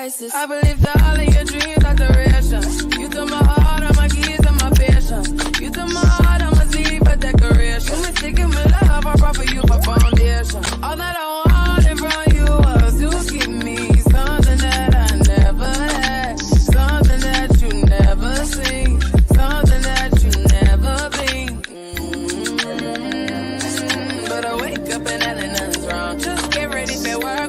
crisis. I believe that all of your dreams are duration. You took my heart, all my keys, and my patience. You took my heart, I'ma see for decoration. You mistaken with love, I brought for you for foundation. All that I wanted from you was to give me something that I never had, something that you never seen, something that you never been. But I wake up and nothing's wrong. Just get ready for work.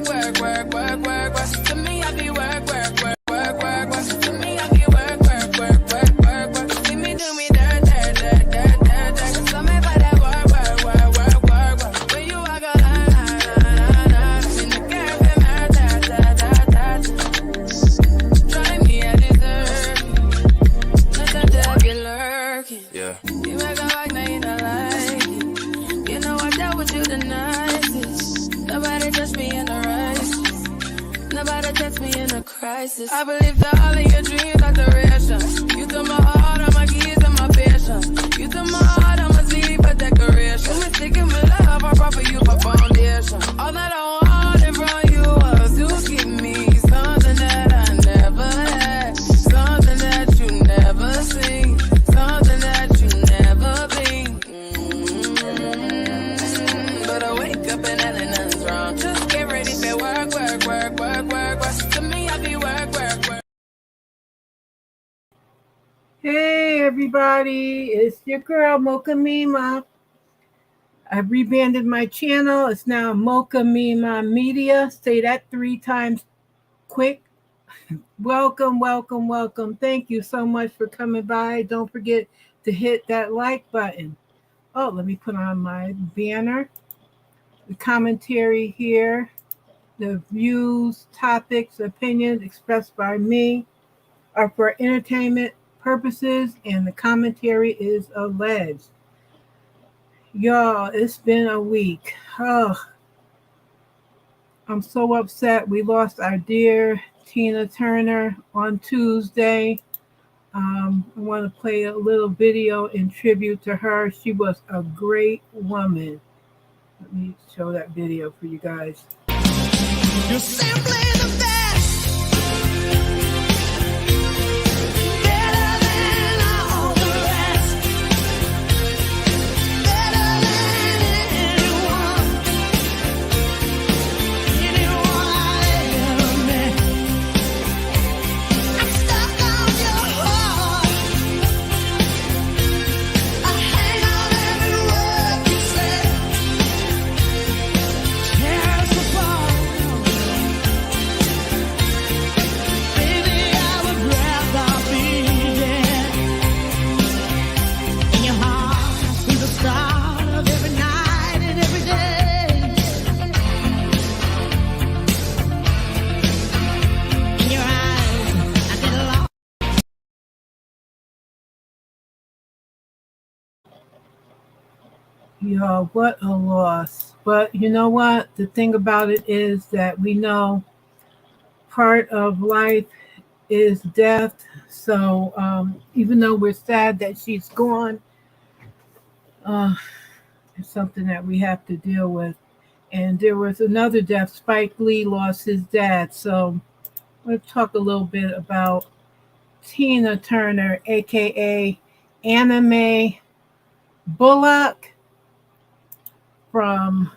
To me, I be work. To me, I be work. See me do me dirt. Cause I'm made by that work. When you walk a line. In the cafe, try me at dessert. Nothing to be lurking. Yeah. You make a like, now you don't like it. You know I dealt with you the nicest. Nobody touched me in the right. Nobody touched me in a crisis. I believe that all of your dreams are duration. You took my heart, all my keys, and my patience. You took my heart, I'ma see for decoration. You mistaken with love, I brought for you for foundation. All that I wanted from you was to give me something that I never had, something that you never seen, something that you never been. But I wake up and nothing's wrong. Just get ready for work. To me, I be work. Hey everybody, it's your girl Mocha Mima. I've rebranded my channel. It's now Mocha Mima Media. Say that 3 times quick. Welcome. Thank you so much for coming by. Don't forget to hit that like button. Oh, let me put on my banner. The commentary here. The views, topics, opinions expressed by me are for entertainment purposes, and the commentary is alleged. Y'all, it's been a week. Oh, I'm so upset. We lost our dear Tina Turner on Tuesday. I want to play a little video in tribute to her. She was a great woman. Let me show that video for you guys. You're simply the best. Better than all the rest. Better than anyone I ever met. I'm stuck on your heart. I hang on every word you say. Tear us apart. Y'all, what a loss. But you know what? The thing about it is that we know part of life is death. So even though we're sad that she's gone, it's something that we have to deal with. And there was another death. Spike Lee lost his dad. So let's talk a little bit about Tina Turner, a.k.a. Anime Bullock from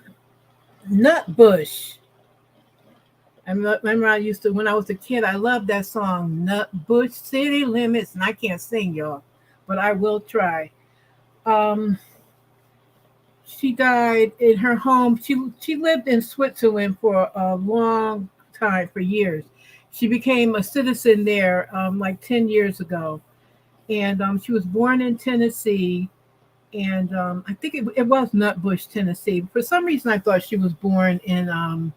Nutbush. I remember I used to, when I was a kid, I loved that song, Nutbush City Limits, and I can't sing, y'all, but I will try. She died in her home. She lived in Switzerland for a long time, for years. She became a citizen there like 10 years ago. And she was born in Tennessee. And I think it was Nutbush, Tennessee. For some reason, I thought she was born in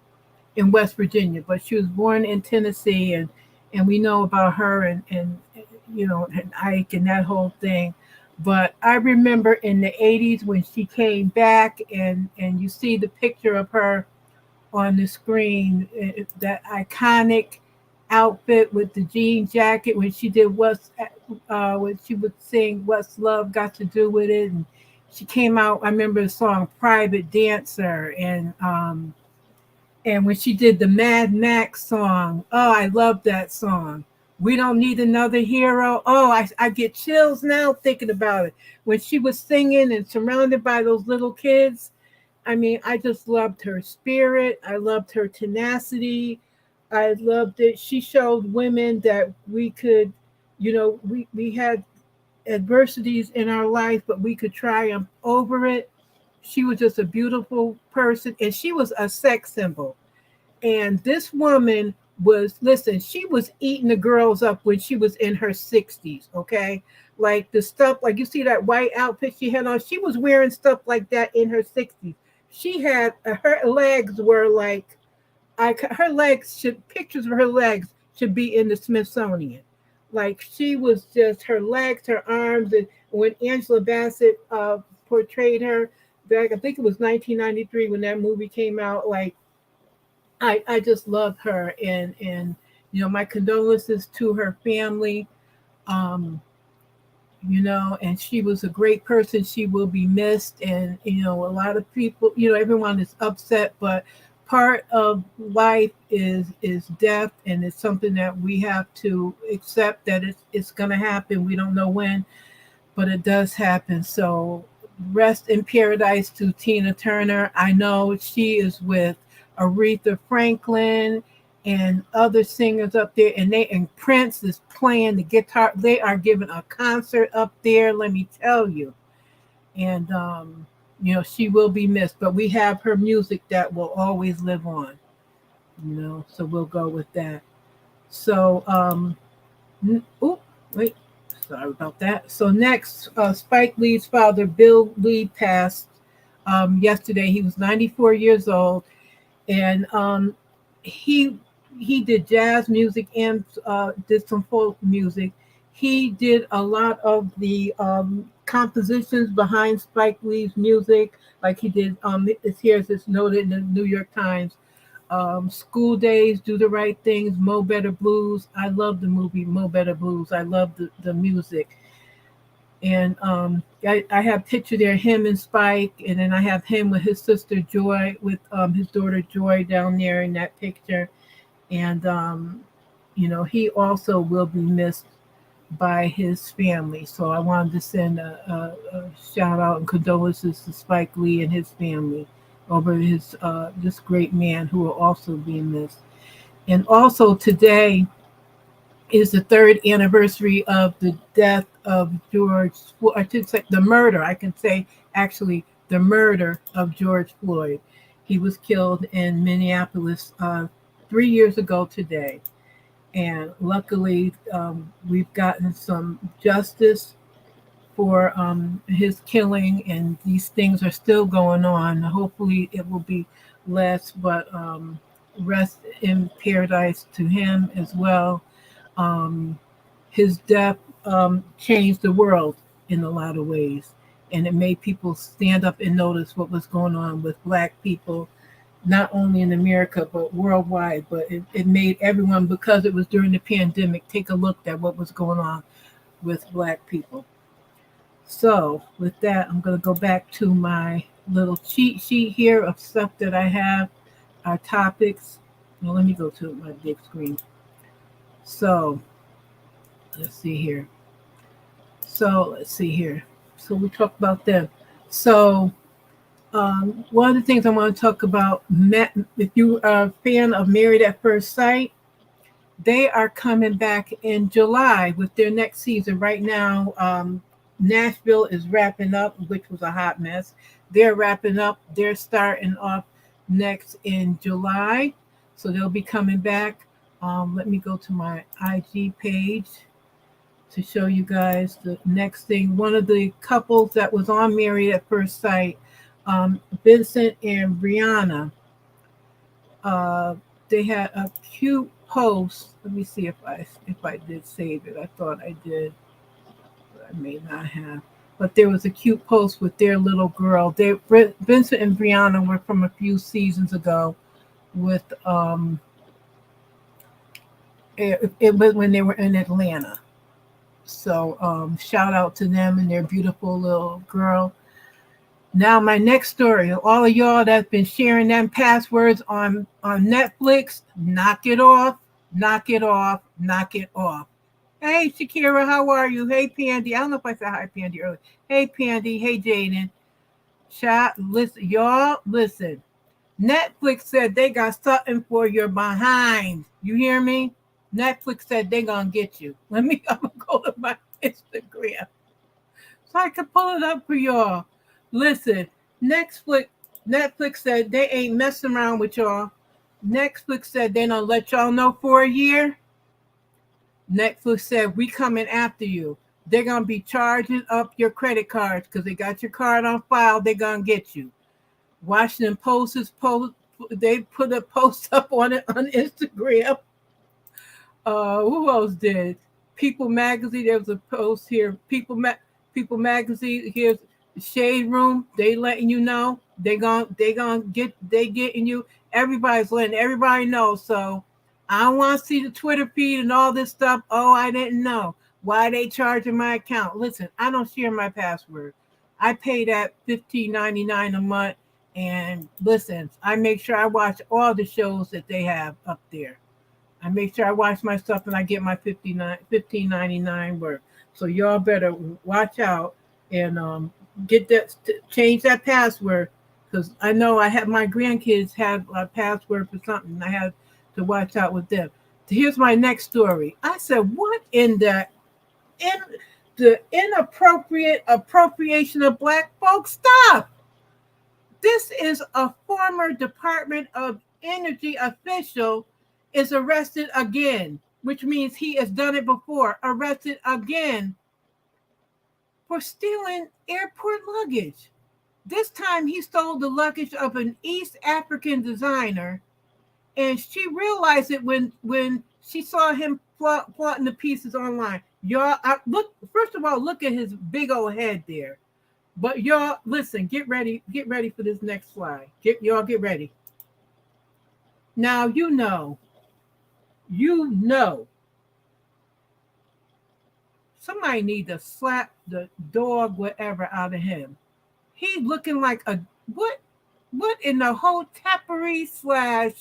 West Virginia, but she was born in Tennessee, and we know about her and you know, and Ike and that whole thing. But I remember in the 80s when she came back, and you see the picture of her on the screen, that iconic outfit with the jean jacket when she did when she would sing What's Love Got to Do with It, and she came out, I remember the song Private Dancer, and And when she did the Mad Max song, oh, I love that song. We don't need another hero. Oh, I get chills now thinking about it. When she was singing and surrounded by those little kids, I mean, I just loved her spirit. I loved her tenacity. I loved it. She showed women that we could, we had adversities in our life, but we could triumph over it. She was just a beautiful person, and she was a sex symbol. And this woman was, listen, she was eating the girls up when she was in her 60s, okay? Like the stuff, like you see that white outfit she had on, she was wearing stuff like that in her 60s. She had, her legs were like, her legs should, pictures of her legs should be in the Smithsonian. Like she was just, her legs, her arms, and when Angela Bassett portrayed her back, I think it was 1993 when that movie came out, like I just love her, and my condolences to her family. Um, and she was a great person. She will be missed, and a lot of people, everyone is upset, but part of life is death, and it's something that we have to accept that it's going to happen. We don't know when, but it does happen. So rest in paradise to Tina Turner. I know she is with Aretha Franklin and other singers up there, and Prince is playing the guitar. They are giving a concert up there, let me tell you. And she will be missed, but we have her music that will always live on. So we'll go with that. So oh, wait, sorry about that. So next, Spike Lee's father, Bill Lee, passed yesterday. He was 94 years old, and he did jazz music and did some folk music. He did a lot of the compositions behind Spike Lee's music, like he did. It's noted in the New York Times. School Days, Do the Right Things, Mo Better Blues. I love the movie Mo Better Blues. I love the music. And I have picture there, him and Spike, and then I have him with his sister Joy, with his daughter Joy down there in that picture. And he also will be missed by his family. So I wanted to send a shout out and condolences to Spike Lee and his family over his this great man who will also be missed. And also today is the third anniversary of the death of George. I should say the murder. I can say actually the murder of George Floyd. He was killed in Minneapolis 3 years ago today, and luckily we've gotten some justice for his killing, and these things are still going on. Hopefully it will be less, but rest in paradise to him as well. His death changed the world in a lot of ways, and it made people stand up and notice what was going on with Black people, not only in America but worldwide. But it made everyone, because it was during the pandemic, take a look at what was going on with Black people. So with that, I'm going to go back to my little cheat sheet here of stuff that I have, our topics. Well, let me go to my big screen. So let's see here. So we talked about them. So one of the things I want to talk about, if you are a fan of Married at First Sight, they are coming back in July with their next season. Right now, Nashville is wrapping up, which was a hot mess. They're wrapping up. They're starting off next in July. So they'll be coming back. Let me go to my IG page to show you guys the next thing. One of the couples that was on Married at First Sight, Vincent and Briana, they had a cute post. Let me see if I did save it. I thought I did. I may not have, but there was a cute post with their little girl. Vincent and Briana were from a few seasons ago with it was when they were in Atlanta. So shout out to them and their beautiful little girl. Now, my next story. All of y'all that's been sharing them passwords on Netflix, knock it off, knock it off, knock it off. Hey, Shakira, how are you? Hey, Pandy. I don't know if I said hi, Pandy, earlier. Hey, Pandy. Hey, Jaden. Chat, listen, y'all, listen. Netflix said they got something for your behind. You hear me? Netflix said they gonna get you. I'm gonna go to my Instagram so I can pull it up for y'all. Listen, Netflix, Netflix said they ain't messing around with y'all. Netflix said they don't let y'all know for a year. Netflix said we coming after you. They're gonna be charging up your credit cards because they got your card on file. They're gonna get you. Washington Post is post. They put a post up on it on Instagram. Who else did? People Magazine. There was a post here. People Magazine. Here's Shade Room. They letting you know. They getting you. Everybody's letting everybody know. So I don't want to see the Twitter feed and all this stuff. Oh, I didn't know. Why they charging my account? Listen, I don't share my password. I pay that $15.99 a month. And listen, I make sure I watch all the shows that they have up there. I make sure I watch my stuff and I get my $15.99 worth. So y'all better watch out and get that change that password because I know I have my grandkids have a password for something. I have to watch out with them. Here's my next story. I said, what in the inappropriate appropriation of black folks stuff? This is a former Department of Energy official is arrested again, which means he has done it before, arrested again for stealing airport luggage. This time he stole the luggage of an East African designer, and she realized it when she saw him plotting the pieces online. Y'all, look, first of all, look at his big old head there. But y'all, listen, get ready for this next slide. Get ready. Now you know, somebody need to slap the dog whatever out of him. He's looking like a what in the whole tappery slash.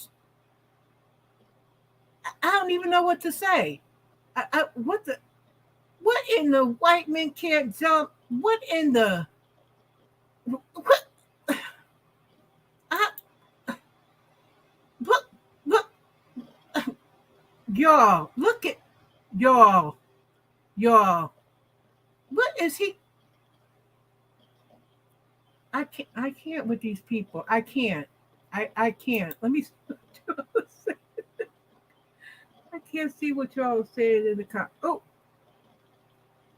I don't even know what to say. What in the white men can't jump? What in the what? I, look, y'all. Look at y'all. What is he? I can't with these people. I can't. I can't. Let me. I can't see what y'all are saying in the comments. Oh,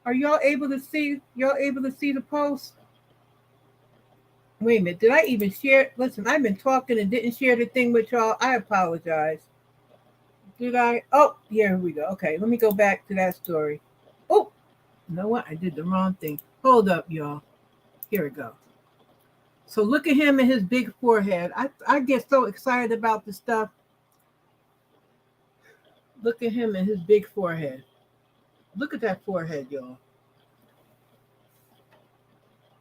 are y'all able to see? Y'all able to see the post? Wait a minute. Did I even share? Listen, I've been talking and didn't share the thing with y'all. I apologize. Did I? Oh, here we go. Okay, let me go back to that story. Oh, you know what? I did the wrong thing. Hold up, y'all. Here we go. So look at him and his big forehead. I get so excited about the stuff. Look at him and his big forehead. Look at that forehead, y'all.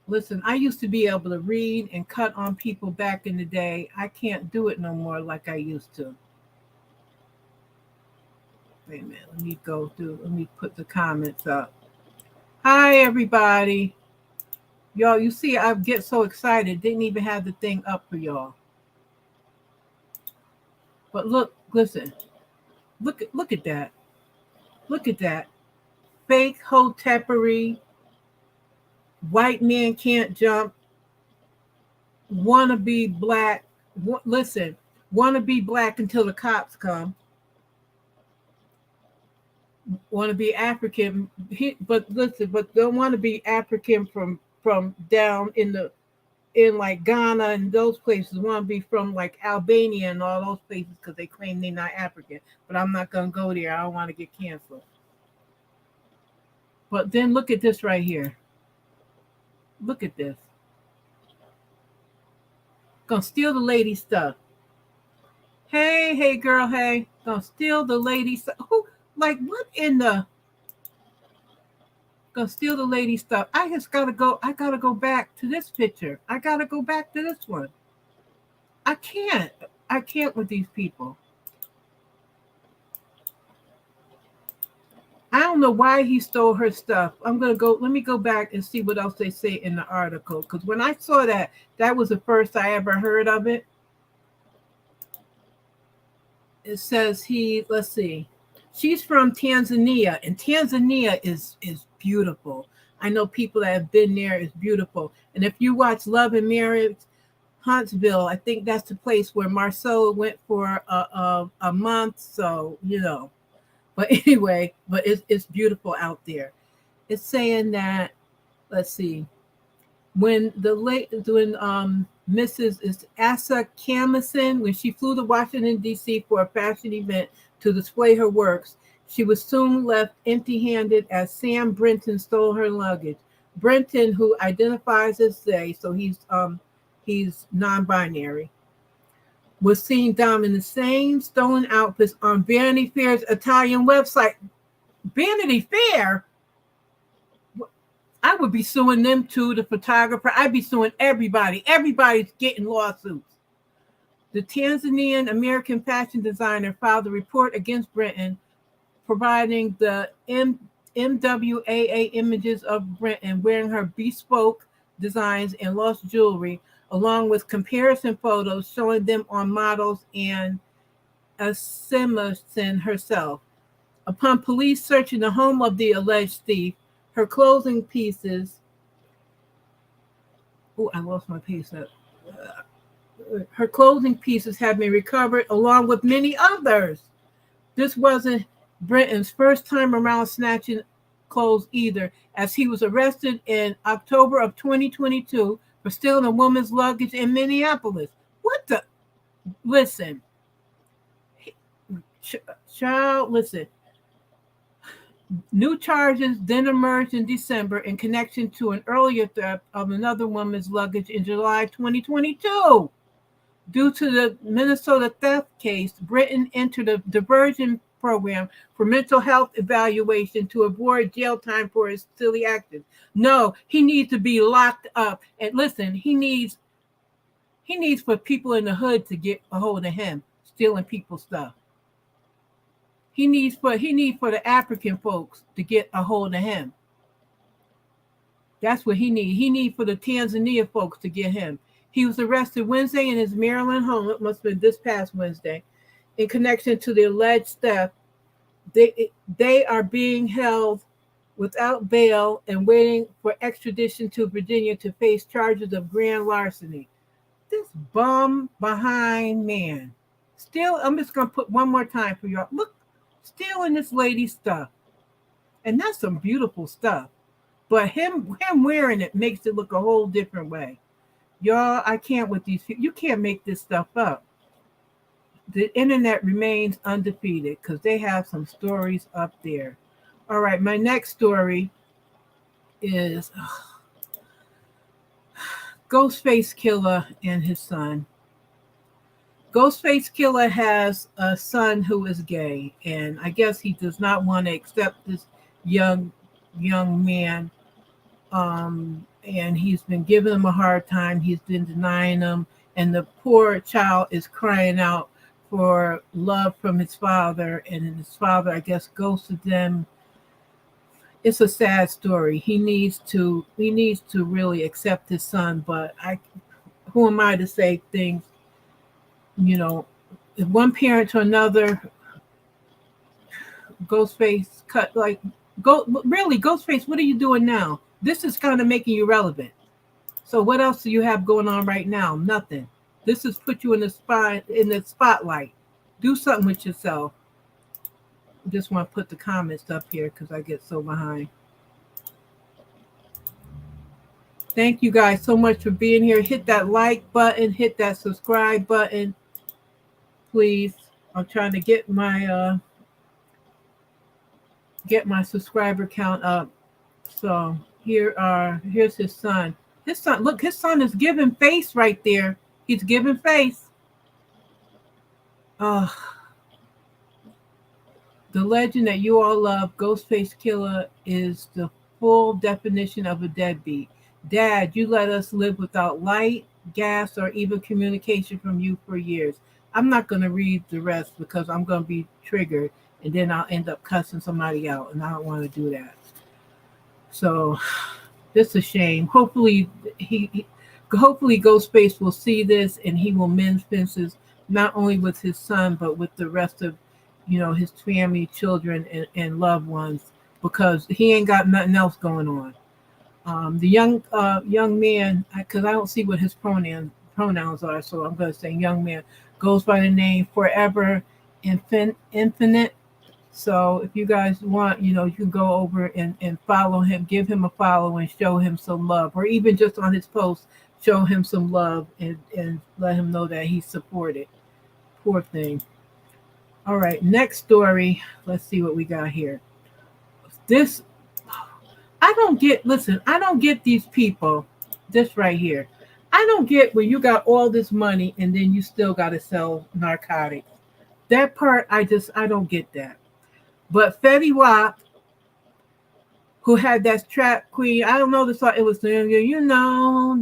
Listen, I used to be able to read and cut on people back in the day. I can't do it no more like I used to. Wait a minute. Let me put the comments up. Hi, everybody. Y'all, you see, I get so excited. Didn't even have the thing up for y'all. But listen. Look at that. Look at that. Fake hotepery. White man can't jump. Wanna be black. Listen, wanna be black until the cops come. Want to be African, but don't want to be African from down in like Ghana and those places. Want to be from like Albania and all those places because they claim they're not African. But I'm not gonna go there. I don't want to get canceled. But then look at this right here. Look at this. Gonna steal the lady stuff. Hey girl, hey. Gonna steal the lady stuff. Who? Like what in the? Gonna steal the lady stuff. I just gotta go. I gotta go back to this picture. I gotta go back to this one. I can't. I can't with these people. I don't know why he stole her stuff. I'm gonna go. Let me go back and see what else they say in the article. Because when I saw that, that was the first I ever heard of it. It says he. Let's see. She's from Tanzania, and Tanzania is beautiful. I know people that have been there. It's beautiful. And if you watch Love and Marriage, Huntsville, I think that's the place where Marceau went for a month. So you know. But anyway, but it's beautiful out there. It's saying that, let's see, when Mrs. is Asa Camison, when she flew to Washington, D.C. for a fashion event to display her works, she was soon left empty-handed as Sam Brenton stole her luggage. Brenton, who identifies as they, so he's non-binary, was seen donning the same stolen outfits on Vanity Fair's Italian website. Vanity Fair? I would be suing them too, the photographer. I'd be suing everybody. Everybody's getting lawsuits. The Tanzanian American fashion designer filed a report against Britain, providing the MWAA images of Britain wearing her bespoke designs and lost jewelry, along with comparison photos showing them on models and Asimison herself. Upon police searching the home of the alleged thief, her clothing pieces. Oh, I lost my piece. Her clothing pieces have been recovered, along with many others. This wasn't Britain's first time around snatching clothes either, as he was arrested in October of 2022 for stealing a woman's luggage in Minneapolis. What the? Listen. Child, listen. New charges then emerged in December in connection to an earlier theft of another woman's luggage in July 2022. Due to the Minnesota theft case, Britain entered a diversion program for mental health evaluation to avoid jail time for his silly actions. No, he needs to be locked up. And listen, he needs for people in the hood to get a hold of him, stealing people's stuff. He needs for the African folks to get a hold of him. That's what he needs. He needs for the Tanzania folks to get him. He was arrested Wednesday in his Maryland home. It must have been this past Wednesday, in connection to the alleged theft. They are being held without bail and waiting for extradition to Virginia to face charges of grand larceny. This bum behind man. Still, I'm just going to put one more time for y'all. Look, stealing this lady's stuff. And that's some beautiful stuff. But him wearing it makes it look a whole different way. Y'all, I can't with these people. You can't make this stuff up. The internet remains undefeated because they have some stories up there. All right, my next story is Ghostface Killah and his son. Ghostface Killah has a son who is gay, and I guess he does not want to accept this young man. And he's been giving him a hard time. He's been denying him, and the poor child is crying out for love from his father, and his father, I guess, ghosted them. It's a sad story. He needs to really accept his son, but who am I to say things? You know, if one parent to another, Ghostface Ghostface, what are you doing now? This is kind of making you relevant. So what else do you have going on right now? Nothing. This has put you in the spotlight. Do something with yourself. I just want to put the comments up here because I get so behind. Thank you guys so much for being here. Hit that like button. Hit that subscribe button. Please. I'm trying to get my subscriber count up. So here's his son. His son is giving face right there. He's giving face. The legend that you all love, Ghostface Killah, is the full definition of a deadbeat. Dad, you let us live without light, gas, or even communication from you for years. I'm not going to read the rest because I'm going to be triggered and then I'll end up cussing somebody out, and I don't want to do that. So, this is a shame. Hopefully Ghostface will see this and he will mend fences not only with his son but with the rest of, his family, children, and loved ones, because he ain't got nothing else going on. The young man, because I don't see what his pronouns are, so I'm going to say young man, goes by the name Forever Infinite. So if you guys want, you can go over and follow him, give him a follow and show him some love, or even just on his post, show him some love and let him know that he's supported. Poor thing. All right, next story. Let's see what we got here. This, I don't get these people, this right here. I don't get when you got all this money and then you still got to sell narcotics. That part, I don't get that. But Fetty Wap, who had that trap queen, I don't know the song. It was you know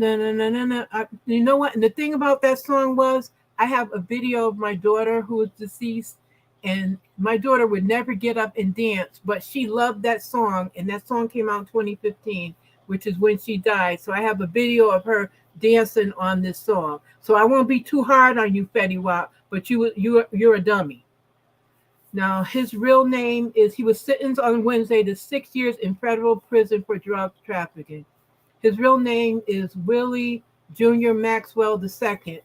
what? And the thing about that song was, I have a video of my daughter who is deceased, and my daughter would never get up and dance, but she loved that song, and that song came out in 2015, which is when she died. So I have a video of her dancing on this song. So I won't be too hard on you, Fetty Wap, but you're a dummy. Now, his real name is, he was sentenced on Wednesday to 6 years in federal prison for drug trafficking. His real name is Willie Jr. Maxwell II.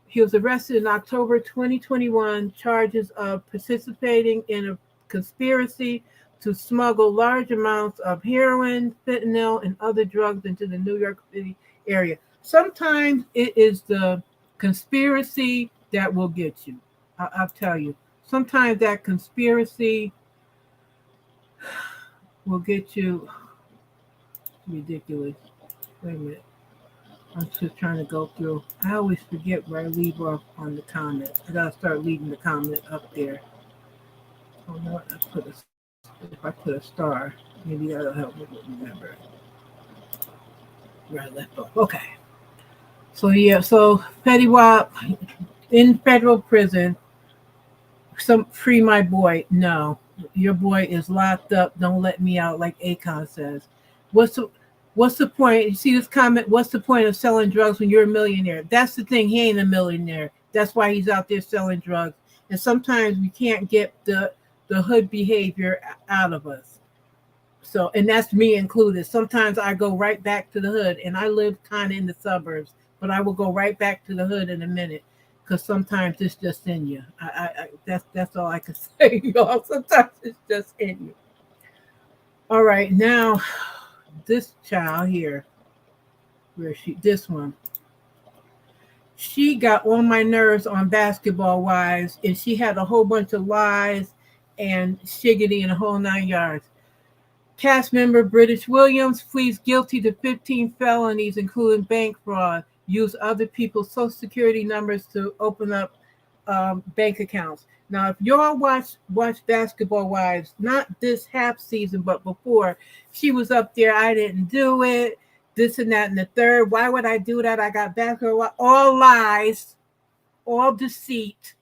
He was arrested in October 2021, charges of participating in a conspiracy to smuggle large amounts of heroin, fentanyl, and other drugs into the New York City area. Sometimes it is the conspiracy that will get you. I'll tell you. Sometimes that conspiracy will get you. Ridiculous. Wait a minute. I'm just trying to go through. I always forget where I leave off on the comments. I gotta start leaving the comment up there. Oh no, if I put a star, maybe that'll help me remember where I left off. Okay. So Fetty Wap in federal prison. Free my boy. No, your boy is locked up. Don't let me out, like Akon says. What's the point? You see this comment? What's the point of selling drugs when you're a millionaire? That's the thing. He ain't a millionaire. That's why he's out there selling drugs. And sometimes we can't get the hood behavior out of us. So, and that's me included. Sometimes I go right back to the hood, and I live kind of in the suburbs, but I will go right back to the hood in a minute. Because sometimes it's just in you. That's all I can say, y'all. Sometimes it's just in you. All right, now this child here, this one, she got on my nerves on Basketball Wives, and she had a whole bunch of lies and shiggity and a whole 9 yards. Cast member British Williams pleads guilty to 15 felonies, including bank fraud. Use other people's social security numbers to open up bank accounts. Now, if y'all watch Basketball Wives, not this half season, but before, she was up there, I didn't do it, this and that and the third. Why would I do that? I got Basketball. All lies, all deceit.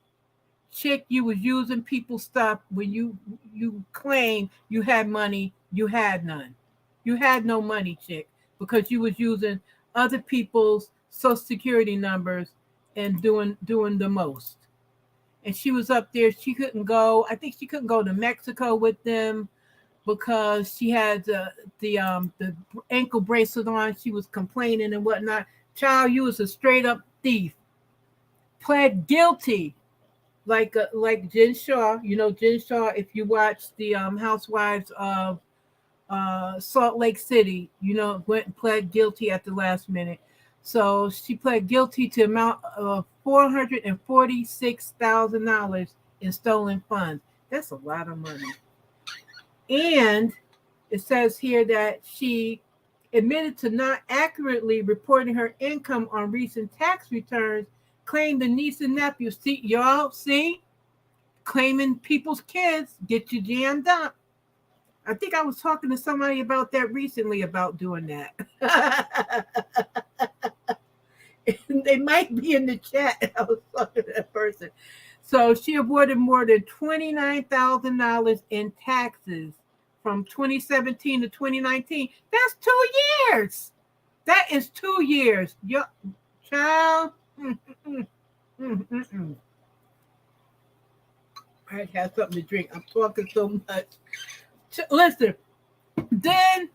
Chick, you was using people's stuff when you claim you had money, you had none. You had no money, chick, because you was using other people's social security numbers and doing the most. And she was up there. She couldn't go. I think she couldn't go to Mexico with them because she had the ankle bracelet on. She was complaining and whatnot. Child, you was a straight up thief. Pled guilty, like Jen Shaw. You know Jen Shaw. If you watch the Housewives of Salt Lake City, went and pled guilty at the last minute. So she pled guilty to amount of $446,000 in stolen funds. That's a lot of money. And it says here that she admitted to not accurately reporting her income on recent tax returns, claimed the niece and nephew. See, y'all, claiming people's kids get you jammed up. I think I was talking to somebody about that recently about doing that. They might be in the chat. I was talking to that person. So she avoided more than $29,000 in taxes from 2017 to 2019. That's 2 years. That is 2 years. Yo, child. Mm. I had something to drink. I'm talking so much. Listen, then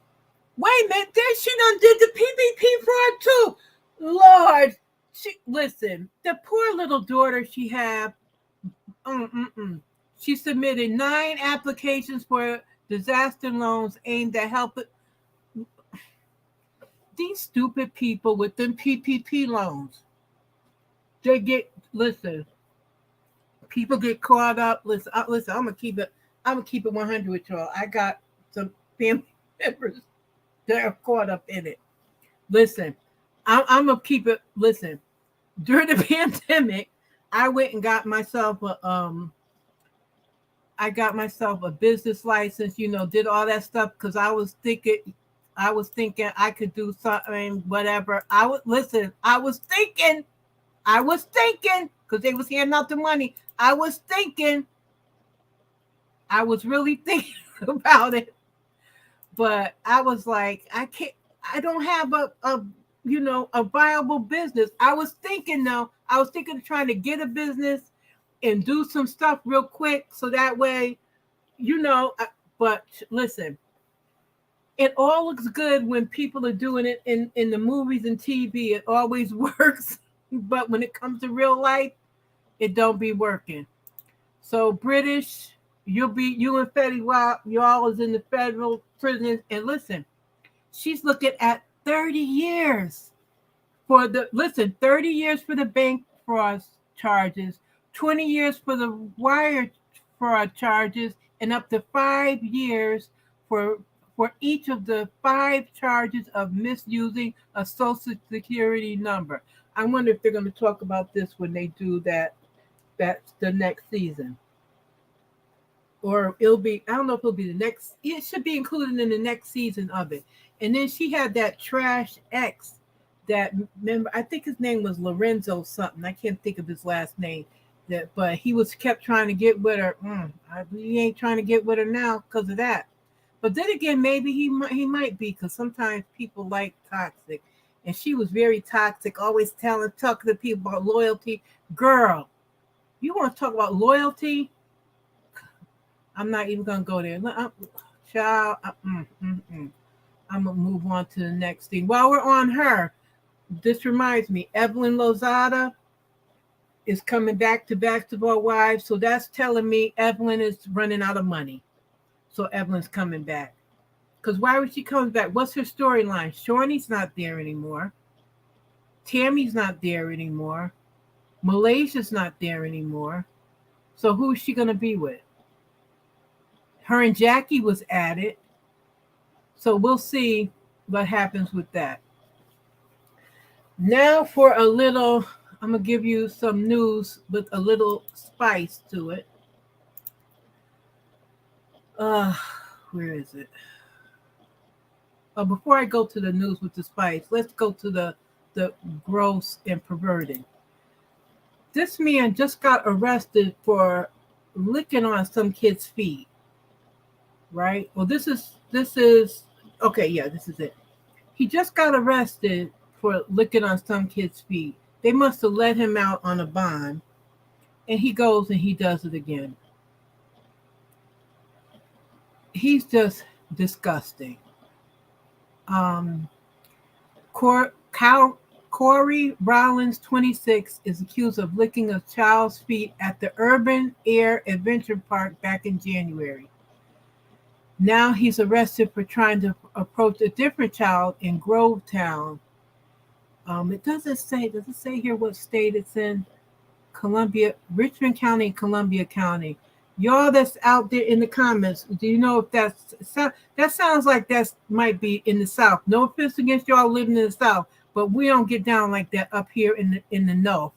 wait a minute. Then she done did the PPP fraud too. Lord, listen. The poor little daughter she had. She submitted 9 applications for disaster loans aimed at helping these stupid people with them PPP loans. They get listen. People get caught up. Listen. I'm gonna keep it. I'm gonna keep it 100 with y'all. I got some family members that are caught up in it. Listen, I'm gonna keep it. Listen, during the pandemic, I went and got myself a I got myself a business license. You know, did all that stuff because I was thinking I could do something, whatever. I was thinking because they was handing out the money. I was really thinking about it, but I was like, I don't have a viable business. I was thinking though, of trying to get a business and do some stuff real quick so that way, but listen, it all looks good when people are doing it in the movies and TV. It always works. But when it comes to real life, it don't be working. So British, you and Fetty Wap, y'all is in the federal prison. And listen, she's looking at 30 years 30 years for the bank fraud charges, 20 years for the wire fraud charges, and up to 5 years for each of the 5 charges of misusing a social security number. I wonder if they're going to talk about this when they do that. That's the next season. Or it'll be, I don't know if it'll be the next, it should be included in the next season of it. And then she had that trash ex that, remember, I think his name was Lorenzo something. I can't think of his last name. But he kept trying to get with her. He ain't trying to get with her now because of that. But then again, maybe he might be, because sometimes people like toxic. And she was very toxic, always talking to people about loyalty. Girl, you want to talk about loyalty? I'm not even going to go there. Child, I'm going to move on to the next thing. While we're on her, this reminds me, Evelyn Lozada is coming back to Basketball Wives. So that's telling me Evelyn is running out of money. So Evelyn's coming back. Because why would she come back? What's her storyline? Shawnee's not there anymore. Tammy's not there anymore. Malaysia's not there anymore. So who's she going to be with? Her and Jackie was at it. So we'll see what happens with that. Now for a little, I'm going to give you some news with a little spice to it. Where is it? Oh, before I go to the news with the spice, let's go to the gross and perverted. This man just got arrested for licking on some kid's feet. Right? Well, this is okay, yeah, this is it. He just got arrested for licking on some kid's feet. They must have let him out on a bond, and he goes and he does it again. He's just disgusting. Corey Rollins, 26, is accused of licking a child's feet at the Urban Air Adventure Park back in January. Now he's arrested for trying to approach a different child in Grovetown. It doesn't say, does it say here what state it's in? Richmond County, Columbia County. Y'all that's out there in the comments, do you know if that sounds like that might be in the South? No offense against y'all living in the South, but we don't get down like that up here in the North.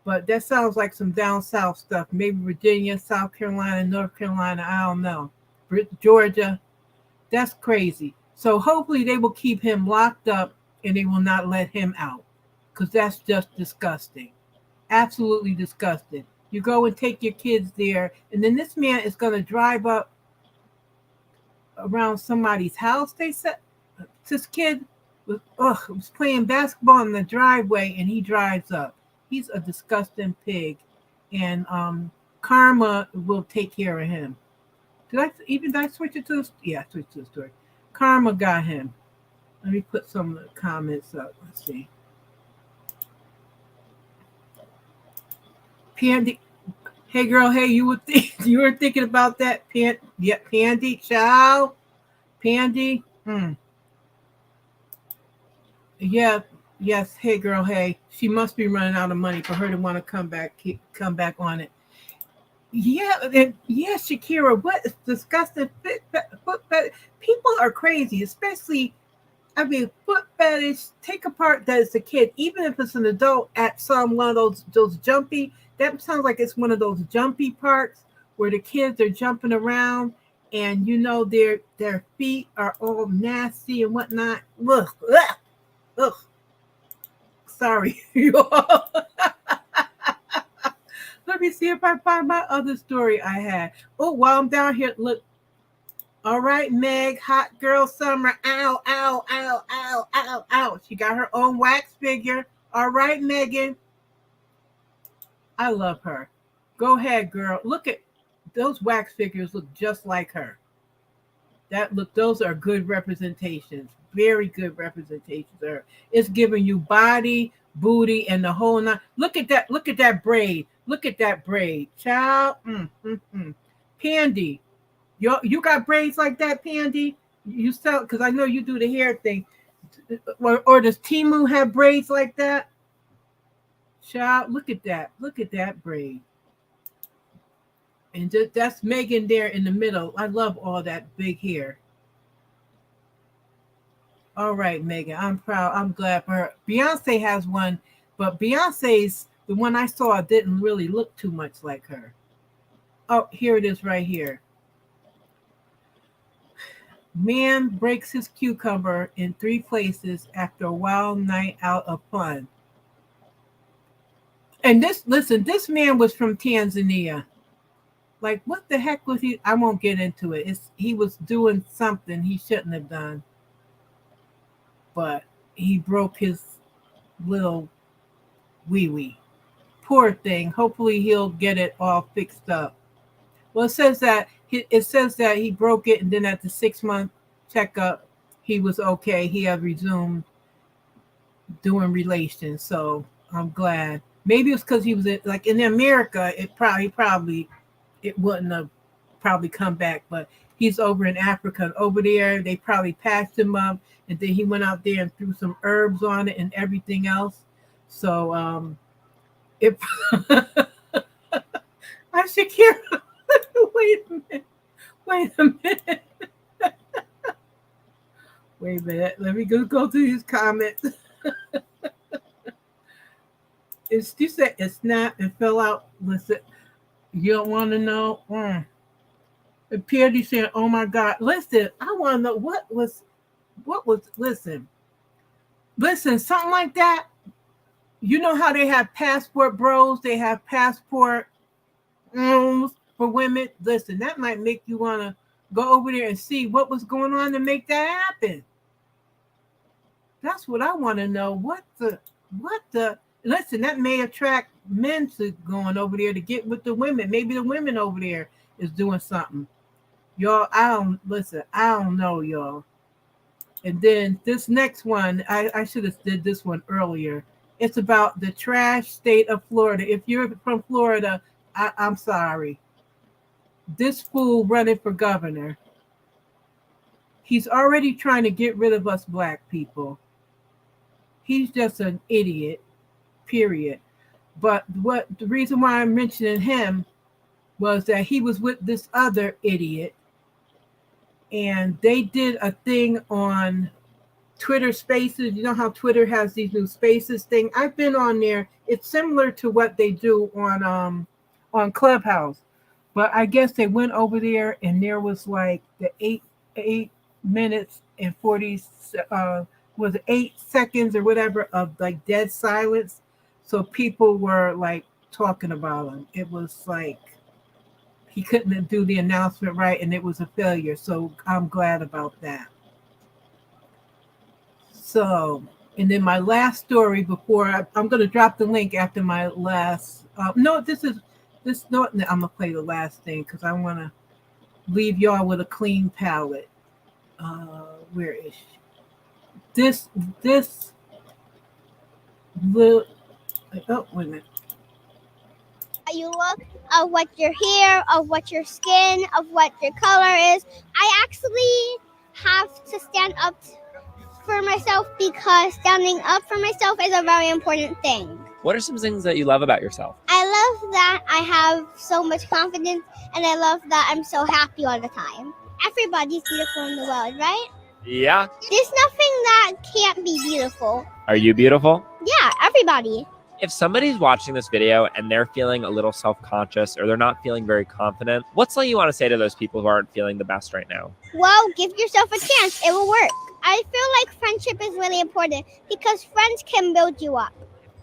But that sounds like some down South stuff. Maybe Virginia, South Carolina, North Carolina, I don't know. Georgia. That's crazy. So hopefully they will keep him locked up and they will not let him out because that's just disgusting. Absolutely disgusting. You go and take your kids there, and then this man is going to drive up around somebody's house. They said this kid was playing basketball in the driveway, and he drives up. He's a disgusting pig, and karma will take care of him. Did I switch it to? Yeah, I switched to the story. Karma got him. Let me put some of the comments up. Let's see. Pandy, hey girl, hey, you were thinking about that, Pandy, child, Pandy, yeah, yes, hey girl, hey, she must be running out of money for her to want to come back on it. Yeah, Shakira, what is disgusting? People are crazy, especially. I mean, foot fetish. Take apart that it's a kid, even if it's an adult at some one of those jumpy. That sounds like it's one of those jumpy parks where the kids are jumping around, and their feet are all nasty and whatnot. Ugh, ugh, ugh. Sorry, y'all. Let me see if I find my other story I had. Oh, while I'm down here, look. All right, Meg, hot girl summer. Ow, ow, ow, ow, ow, ow. She got her own wax figure. All right, Megan. I love her. Go ahead, girl. Look at those wax figures. Look just like her. Those are good representations. Very good representations. It's giving you body, booty, and the whole nine. Look at that. Look at that braid. Look at that braid, child. Pandy. You got braids like that, Pandy? You sell, because I know you do the hair thing. Or does Timu have braids like that? Child, look at that. Look at that braid. And that's Megan there in the middle. I love all that big hair. All right, Megan. I'm proud. I'm glad for her. Beyonce has one, but Beyonce's, the one I saw, didn't really look too much like her. Oh, here it is right here. Man breaks his cucumber in 3 places after a wild night out of fun. And this man was from Tanzania. Like, what the heck was he? I won't get into it. He was doing something he shouldn't have done. But he broke his little wee-wee. Poor thing. Hopefully he'll get it all fixed up. Well, it says that he broke it, and then at the 6-month checkup, he was okay. He had resumed doing relations. So I'm glad. Maybe it's because he was in America. It wouldn't have probably come back, but he's over in Africa. And over there, they probably patched him up, and then he went out there and threw some herbs on it and everything else. So I Shakira. Wait a minute. Wait a minute. Let me go through these comments. You said it snapped and fell out. Listen, you don't want to know. And Pierre saying, "Oh my God!" Listen, I want to know what was. Listen, something like that. You know how they have passport bros? They have passport for women. Listen, that might make you want to go over there and see what was going on to make that happen. That's what I want to know. What the? Listen, that may attract men to going over there to get with the women. Maybe the women over there is doing something. Y'all, I don't know, y'all. And then this next one, I should have did this one earlier. It's about the trash state of Florida. If you're from Florida, I'm sorry. This fool running for governor, he's already trying to get rid of us black people. He's just an idiot, period. But the reason why I'm mentioning him was that he was with this other idiot, and they did a thing on Twitter Spaces. You know how Twitter has these new Spaces thing? I've been on there. It's similar to what they do on Clubhouse. But I guess they went over there, and there was like the 8 minutes and 40 was it 8 seconds or whatever of like dead silence. So people were like talking about him. It was like he couldn't do the announcement right, and it was a failure. So I'm glad about that. So, and then my last story before I'm going to drop the link after my last. No, this is this. No, I'm going to play the last thing because I want to leave y'all with a clean palette. Where is she? This will. Oh, wait a minute. You look, of what your hair, of what your skin, of what your color is. I actually have to stand up for myself because standing up for myself is a very important thing. What are some things that you love about yourself? I love that I have so much confidence, and I love that I'm so happy all the time. Everybody's beautiful in the world, right? Yeah. There's nothing that can't be beautiful. Are you beautiful? Yeah, everybody. If somebody's watching this video and they're feeling a little self-conscious or they're not feeling very confident, what's something you want to say to those people who aren't feeling the best right now? Well, give yourself a chance. It will work. I feel like friendship is really important because friends can build you up.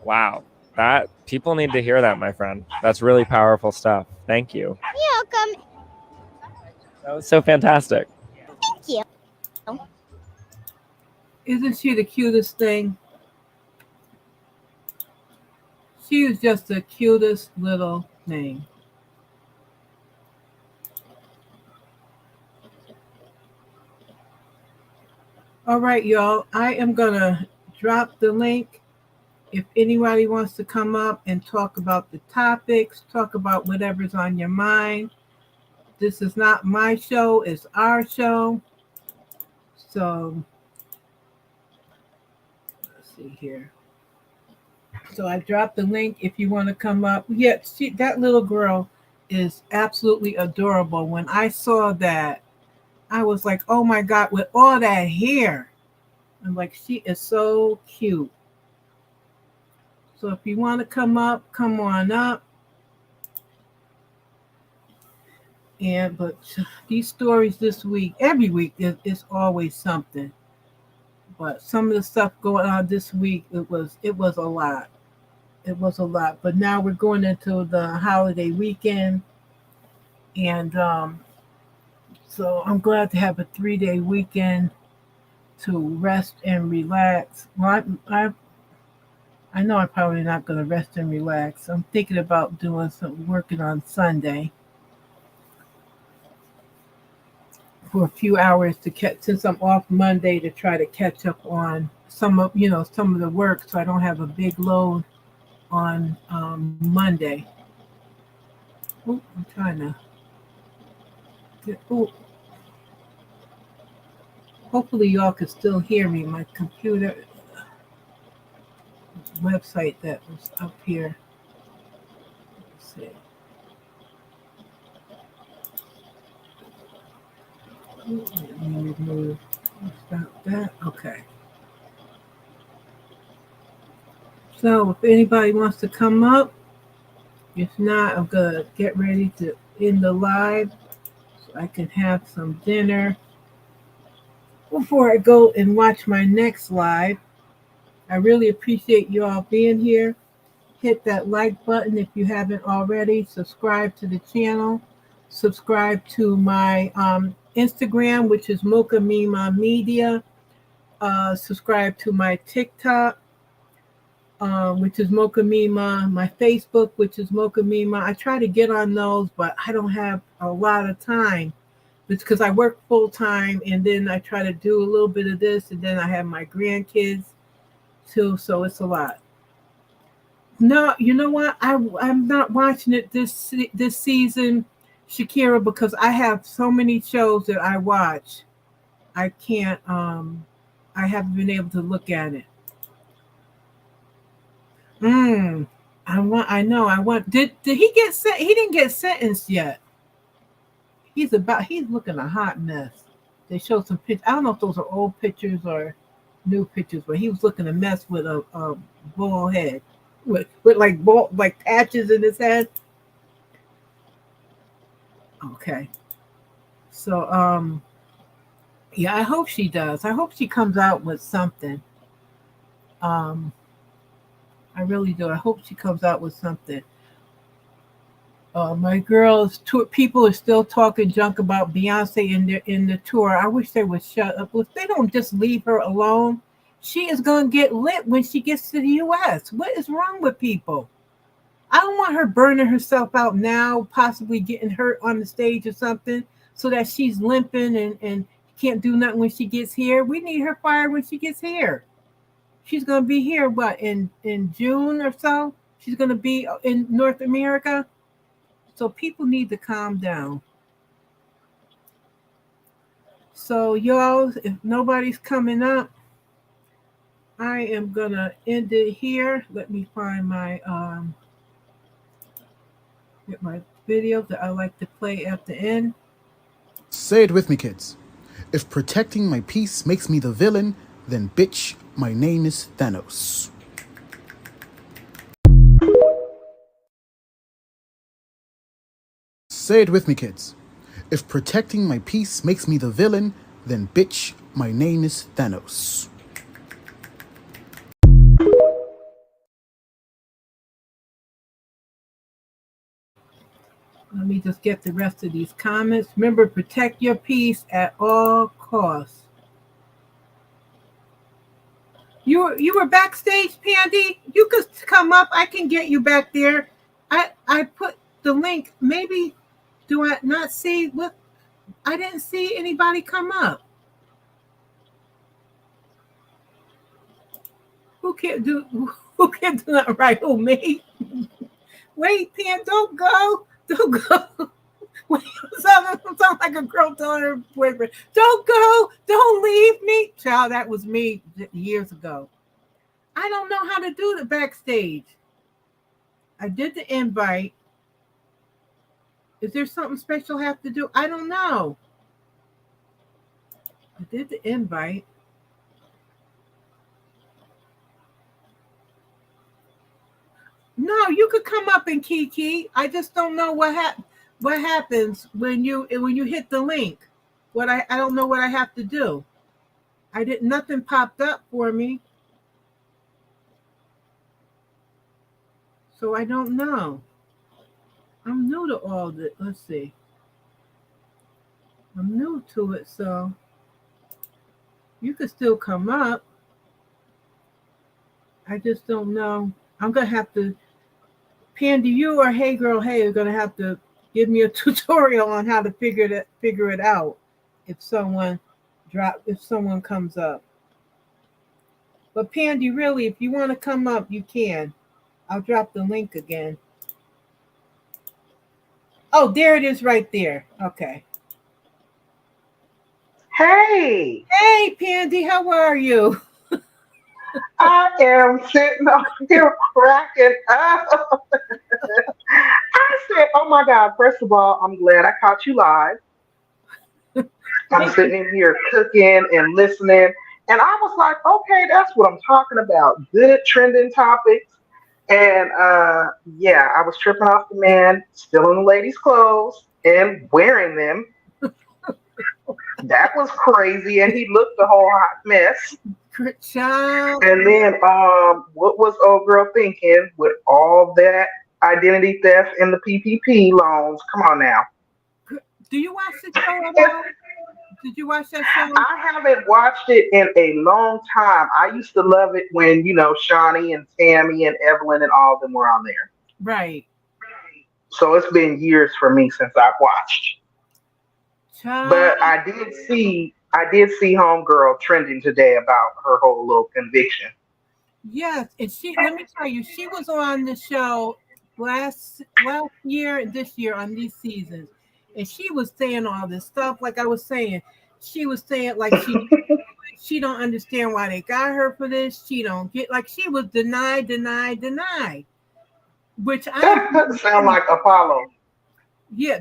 Wow. That people need to hear that, my friend. That's really powerful stuff. Thank you. You're welcome. That was so fantastic. Thank you. Isn't she the cutest thing? She is just the cutest little thing. All right, y'all. I am going to drop the link. If anybody wants to come up and talk about the topics, talk about whatever's on your mind. This is not my show, it's our show. So, let's see here. So I dropped the link if you want to come up. Yeah, that little girl is absolutely adorable. When I saw that, I was like, oh my God, with all that hair. I'm like, she is so cute. So if you want to come up, come on up. But these stories this week, every week, is always something. But some of the stuff going on this week, it was a lot. It was a lot. But now we're going into the holiday weekend. And so I'm glad to have a 3-day weekend to rest and relax. Well, I know I'm probably not going to rest and relax. I'm thinking about doing some working on Sunday for a few hours to catch, since I'm off Monday, to try to catch up on some of the work, so I don't have a big load on Monday. Oh, I'm trying to get. Oh, hopefully y'all can still hear me. My computer website that was up here. Let's see. Let me remove. Stop that. Okay. So if anybody wants to come up, if not, I'm gonna get ready to end the live so I can have some dinner before I go and watch my next live. I really appreciate you all being here. Hit that like button if you haven't already. Subscribe to the channel. Subscribe to my Instagram, which is Mocha Mima Media. Subscribe to my TikTok, which is Mocha Mima. My Facebook, which is Mocha Mima. I try to get on those, but I don't have a lot of time. It's because I work full time, and then I try to do a little bit of this, and then I have my grandkids too, so it's a lot. No, you know what? I'm not watching it this season, Shakira, because I have so many shows that I watch. I can't. I haven't been able to look at it. I want. Did he get sent? He didn't get sentenced yet. He's looking a hot mess. They showed some pictures. I don't know if those are old pictures or new pictures, but he was looking a mess with a bald head, with like patches in his head. Okay. So, yeah, I hope she does. I hope she comes out with something. Um, I really do. I hope she comes out with something. My girls, people are still talking junk about Beyonce in the tour. I wish they would shut up. If they don't just leave her alone, she is gonna get lit when she gets to the U.S. What is wrong with people? I don't want her burning herself out now, possibly getting hurt on the stage or something, so that she's limping and can't do nothing when she gets here. We need her fired when she gets here. She's gonna be here, what, in June or so? She's gonna be in North America. So people need to calm down. So y'all, if nobody's coming up, I am gonna end it here. Let me find my get my video that I like to play at the end. Say it with me, kids. If protecting my peace makes me the villain, then bitch, my name is Thanos. Say it with me, kids. If protecting my peace makes me the villain, then bitch, my name is Thanos. Let me just get the rest of these comments. Remember, protect your peace at all costs. You were backstage, Pandy. You could come up. I can get you back there. I put the link. Maybe do I not see what? I didn't see anybody come up. Who can't do that right? Who, me? Wait, Pan, don't go. Don't go. Wait, sound like a girl telling her boyfriend, don't go, don't leave me. Child, that was me years ago. I don't know how to do the backstage. I did the invite. Is there something special I have to do? I don't know. I did the invite. No, you could come up and kiki. I just don't know what happens when you hit the link. I don't know what I have to do. Nothing popped up for me. So I don't know. I'm new to all this. Let's see. I'm new to it, so you could still come up. I just don't know. I'm gonna have to, Pandy, you or Hey Girl Hey are gonna have to give me a tutorial on how to figure it out if someone comes up. But Pandy, really, if you want to come up, you can. I'll drop the link again. Oh, there it is right there. Okay. Hey, Hey, Pandy, how are you? I am sitting up here cracking up. I said, oh my God, first of all, I'm glad I caught you live. I'm sitting in here cooking and listening. And I was like, okay, that's what I'm talking about. Good trending topics. And yeah, I was tripping off the man still in the ladies' clothes and wearing them. That was crazy. And he looked a whole hot mess. Good job. And then what was old girl thinking with all that identity theft and the PPP loans? Come on now. Do you watch the show at all? Did you watch that show? I haven't watched it in a long time. I used to love it when, Shawnee and Tammy and Evelyn and all of them were on there. Right. So it's been years for me since I've watched. Child. But I did see Homegirl trending today about her whole little conviction. Yes, and let me tell you, she was on the show last year and this year on these seasons, and she was saying all this stuff. Like I was saying, she was saying like she don't understand why they got her for this. She don't get, like, she was denied. Which I sound like Apollo. Yeah,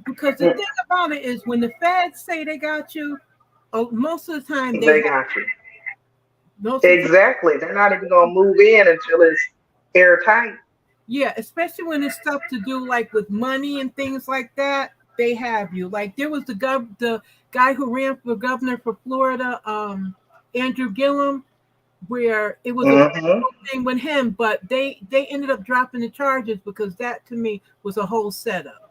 because the thing about it is when the feds say they got you, most of the time they got you. Exactly. They're not even gonna move in until it's airtight. Yeah, especially when it's stuff to do like with money and things like that. they have you. Like there was the guy who ran for governor for Florida, Andrew Gillum, where it was a Mm-hmm. thing with him, but they ended up dropping the charges because that to me was a whole setup.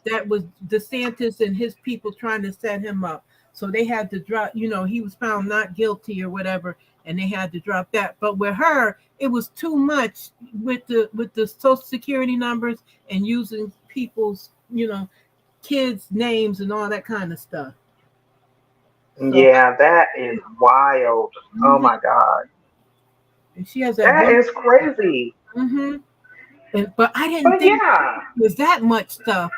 That was DeSantis and his people trying to set him up. So they had to drop, he was found not guilty or whatever, and they had to drop that. But with her, it was too much with the social security numbers and using people's, kids' names and all that kind of stuff. So Yeah, that is wild. Oh mhm. my God. And she has that That one. is crazy. hmm but I didn't But think yeah, it was that much stuff.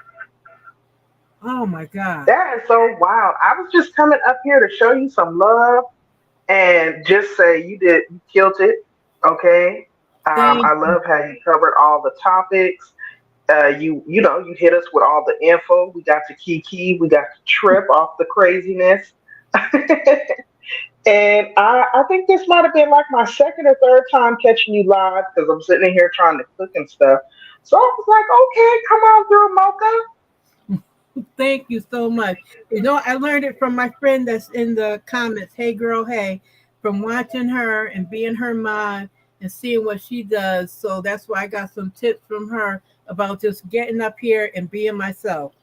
Oh my God. that is so wild. I was just coming up here to show you some love and just say you killed it. Okay. Thank I love how you covered all the topics. You hit us with all the info. We got to kiki. We got to trip off the craziness. And I think this might have been like my second or third time catching you live because I'm sitting in here trying to cook and stuff. So I was like, okay, come on through, Mocha. Thank you so much. I learned it from my friend that's in the comments. Hey, girl, hey, from watching her and being her mod and seeing what she does. So that's why I got some tips from her about just getting up here and being myself.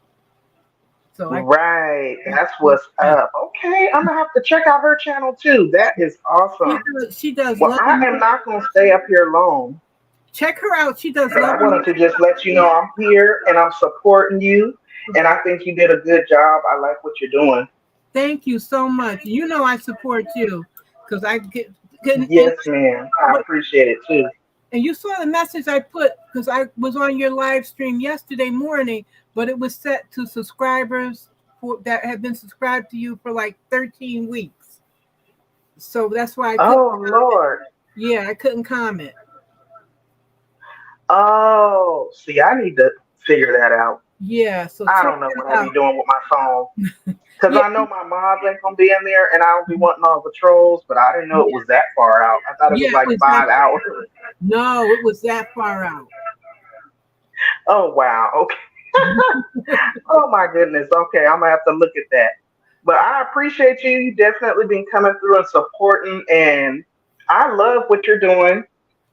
So Right, that's what's up. Okay, I'm gonna have to check out her channel too. That is awesome. she does Well, love. I am not gonna stay up here long, Check her out. She does but love. I wanted to just let you know I'm here and I'm supporting you, and I think you did a good job. I like what you're doing. Thank you so much. I support you because I get Yes, ma'am. I appreciate it too. and you saw the message I put because I was on your live stream yesterday morning, but it was set to subscribers that have been subscribed to you for like 13 weeks. So that's why I couldn't Oh comment. Lord. Yeah, I couldn't comment. Oh, see, I need to figure that out. Yeah, so I check don't know what that I out. be doing with my phone. Because Yeah, I know my moms ain't gonna be in there, and I don't be wanting all the trolls. But I didn't know it yeah, was that far out. I thought it was yeah, it like was that. 5 hours. No, it was that far out. Oh wow. Okay. Oh my goodness. Okay, I'm gonna have to look at that. But I appreciate you. You definitely been coming through and supporting, and I love what you're doing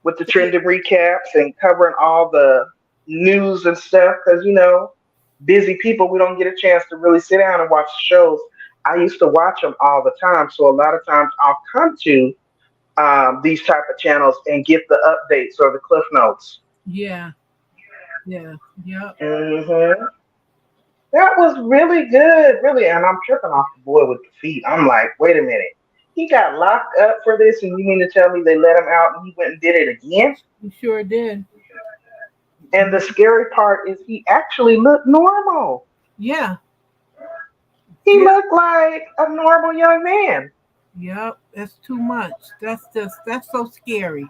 with the trending recaps and covering all the news and stuff. Because busy people, we don't get a chance to really sit down and watch the shows. I used to watch them all the time, so a lot of times I'll come to these type of channels and get the updates or the cliff notes. Yeah, yeah, yeah. Hmm. That was really good, really. And I'm tripping off the boy with the feet. I'm like, wait a minute. He got locked up for this, and you mean to tell me they let him out and he went and did it again? You sure did. And the scary part is he actually looked normal. Yeah, He yeah, looked like a normal young man. yep. That's too much. That's so scary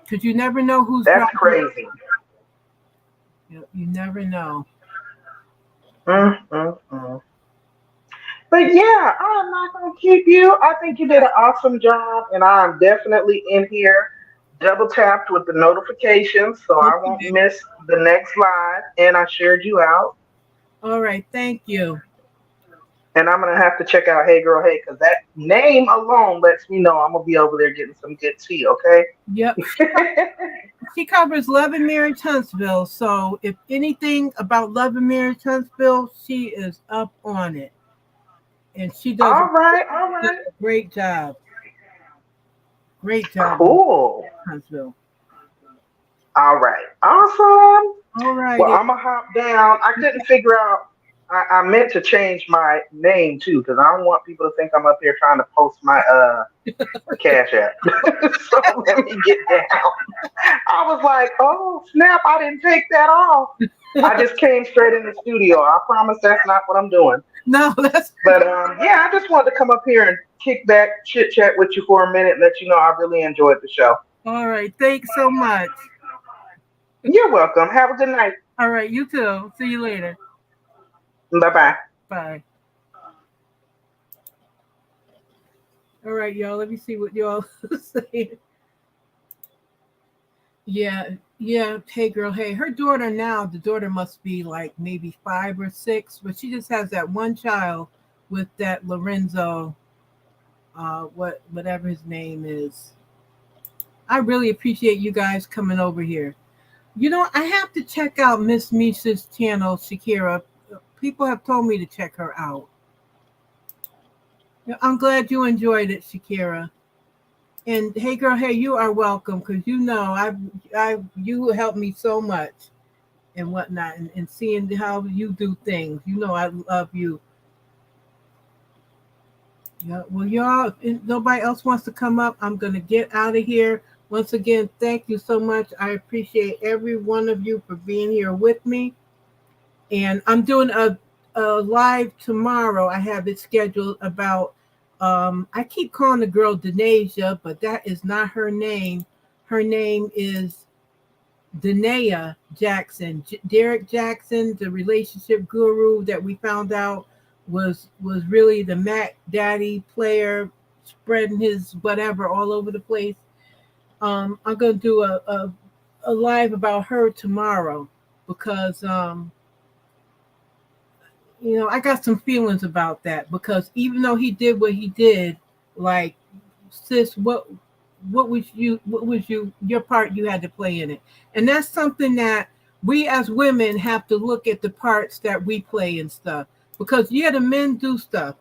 because you never know who's That's driving. crazy. You never know. Mm-mm-mm. But yeah, I'm not going to keep you. I think you did an awesome job, and I'm definitely in here double tapped with the notifications so I won't Okay. miss the next live. And I shared you out. All right. Thank you. And I'm gonna have to check out Hey Girl Hey because that name alone lets me know I'm gonna be over there getting some good tea. Okay. Yep. She covers Love and Marriage Huntsville. So if anything about Love and Marriage Huntsville, she is up on it, and she does All right. All a right. great job. Great job in Cool. Huntsville. All right. Awesome. All Well, righty. I'm gonna hop down. I couldn't figure out. I meant to change my name too because I don't want people to think I'm up here trying to post my cash app. So let me get down. I was like, oh snap! I didn't take that off. I just came straight in the studio. I promise that's not what I'm doing. No, that's But yeah, I just wanted to come up here and kick back, chit chat with you for a minute, and let you know I really enjoyed the show. all right. Thanks so much. You're welcome. Have a good night. All right. You too. See you later. Bye bye. Bye. All right, y'all. Let me see what y'all say. Yeah, yeah. Hey, girl. Hey, her daughter now. The daughter must be like maybe 5 or 6, but she just has that one child with that Lorenzo. Whatever his name is. I really appreciate you guys coming over here. You know, I have to check out Miss Misha's channel, Shakira. People have told me to check her out. I'm glad you enjoyed it, Shakira. And hey, girl, hey, you are welcome because you know you helped me so much and whatnot, and seeing how you do things. You know, I love you. Yeah. Well, y'all, if nobody else wants to come up, I'm gonna get out of here. Once again, thank you so much. I appreciate every one of you for being here with me. And I'm doing a live tomorrow. I have it scheduled about. I keep calling the girl Denasia, but that is not her name. Her name is Danae Jackson. Derek Jackson, the relationship guru that we found out was really the Mac Daddy player, spreading his whatever all over the place. I'm going to do a live about her tomorrow because you know, I got some feelings about that because even though he did what he did, like, sis, what was your part you had to play in it? And that's something that we as women have to look at the parts that we play and stuff. Because yeah, the men do stuff.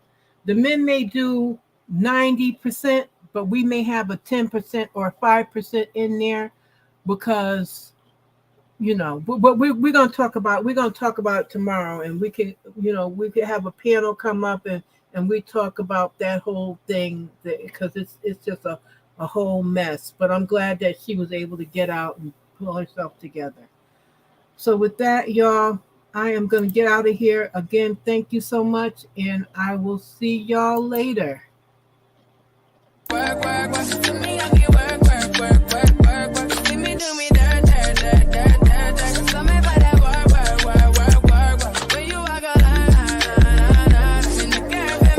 The men may do 90%, but we may have a 10% or 5% in there because you know, but we're gonna talk about it tomorrow, and we could have a panel come up and we talk about that whole thing because it's just a whole mess. But I'm glad that she was able to get out and pull herself together. So with that, y'all, I am gonna get out of here. Again, thank you so much, and I will see y'all later. Work, work, work. To me, I can work, work, work, work, work, work. See me do me dirt, dirt, dirt, dirt, dirt, dirt. So me for that work, work, work, work, work, work. When you walk a line, in the cafe,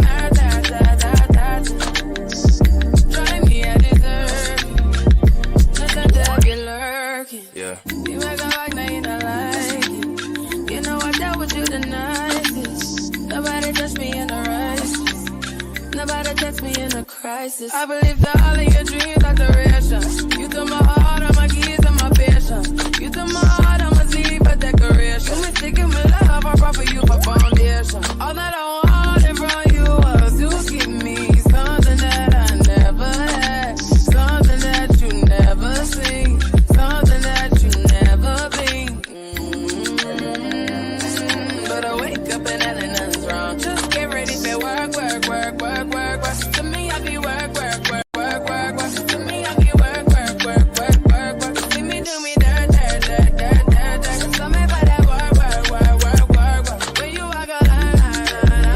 try me, I deserve it. Just a dab, you're lurking. Yeah. You make a rock, now you not like it. You know I dealt with you the nicest. Nobody touched me in the right. Nobody touched me in a crisis. I believe that all of your dreams are duration. You took my heart, all my keys, and my patience. You took my heart, I'ma leave a decoration. You mistaken my love, I brought for you for phone.